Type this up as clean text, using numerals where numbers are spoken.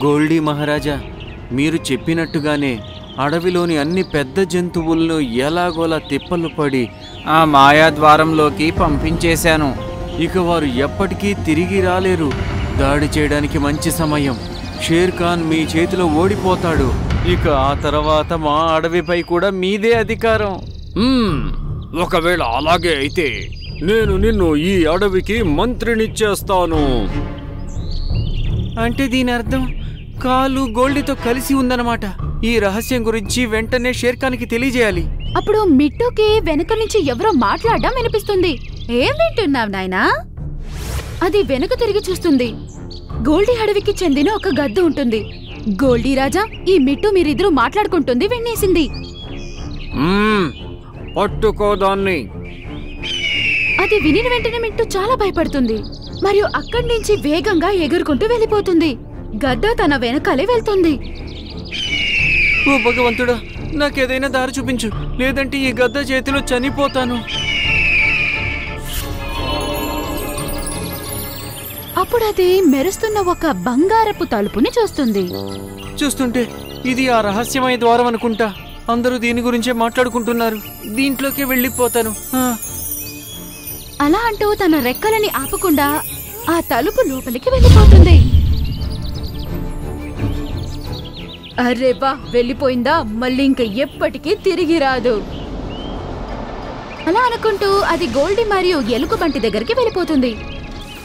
గోల్డీ మహారాజా, మీరు చెప్పినట్టుగానే అడవిలోని అన్ని పెద్ద జంతువులను ఎలాగోలా తిప్పలు పడి ఆ మాయాద్వారంలోకి పంపించేశాను. ఇక వారు ఎప్పటికీ తిరిగి రాలేరు. దాడి చేయడానికి మంచి సమయం. షేర్ ఖాన్ మీ చేతిలో ఓడిపోతాడు. ఇక ఆ తర్వాత మా అడవిపై కూడా మీదే అధికారం. ఒకవేళ అలాగే అయితే నేను నిన్ను ఈ అడవికి మంత్రినిచ్చేస్తాను. అంటే దీని అర్థం కాలు గోల్డీతో కలిసి ఉందన్నమాట. ఈ రహస్యం గురించి వెంటనే షేర్ ఖాన్కి తెలియజేయాలి. అప్పుడు మిట్టుకి వెనుక నుంచి ఎవరో మాట్లాడడం వినిపిస్తుంది. ఏం వింటున్నావు నాయనా? అది వెనుక తిరిగి చూస్తుంది. గోల్డీ అడవికి చెందిన ఒక గద్ద ఉంటుంది. గోల్డీ రాజా, ఈ మిట్టు మీరిద్దరూ మాట్లాడుకుంటుంది వినేసింది. పట్టుకోదాన్ని. అది వినిన వెంటనే మిట్టు చాలా భయపడుతుంది మరియు అక్కడి నుంచి వేగంగా ఎగురుకుంటూ వెళ్ళిపోతుంది. గద్ద తన వెనకాలే వెళ్తుంది. ఓ భగవంతుడా, నాకేదైనా దారి చూపించు, లేదంటే ఈ గద్ద చేతిలో చనిపోతాను. అప్పుడు అది మెరుస్తున్న ఒక బంగారపు తలుపుని చూస్తుంది. చూస్తుంటే ఇది ఆ రహస్యమయ ద్వారం అనుకుంటా. అందరూ దీని గురించే మాట్లాడుకుంటున్నారు. దీంట్లోకి వెళ్ళిపోతాను. అలా అంటూ తన రెక్కలని ఆపకుండా ఆ తలుపు లోపలికి వెళ్ళిపోతుంది. అరే బా, వెళ్ళిపోయిందా? మళ్ళీ ఇంక ఎప్పటికీ తిరిగి రాదు. అలా అనుకుంటూ అది గోల్డీ మరియు ఎలుగుబంటి దగ్గరికి వెళ్ళిపోతుంది.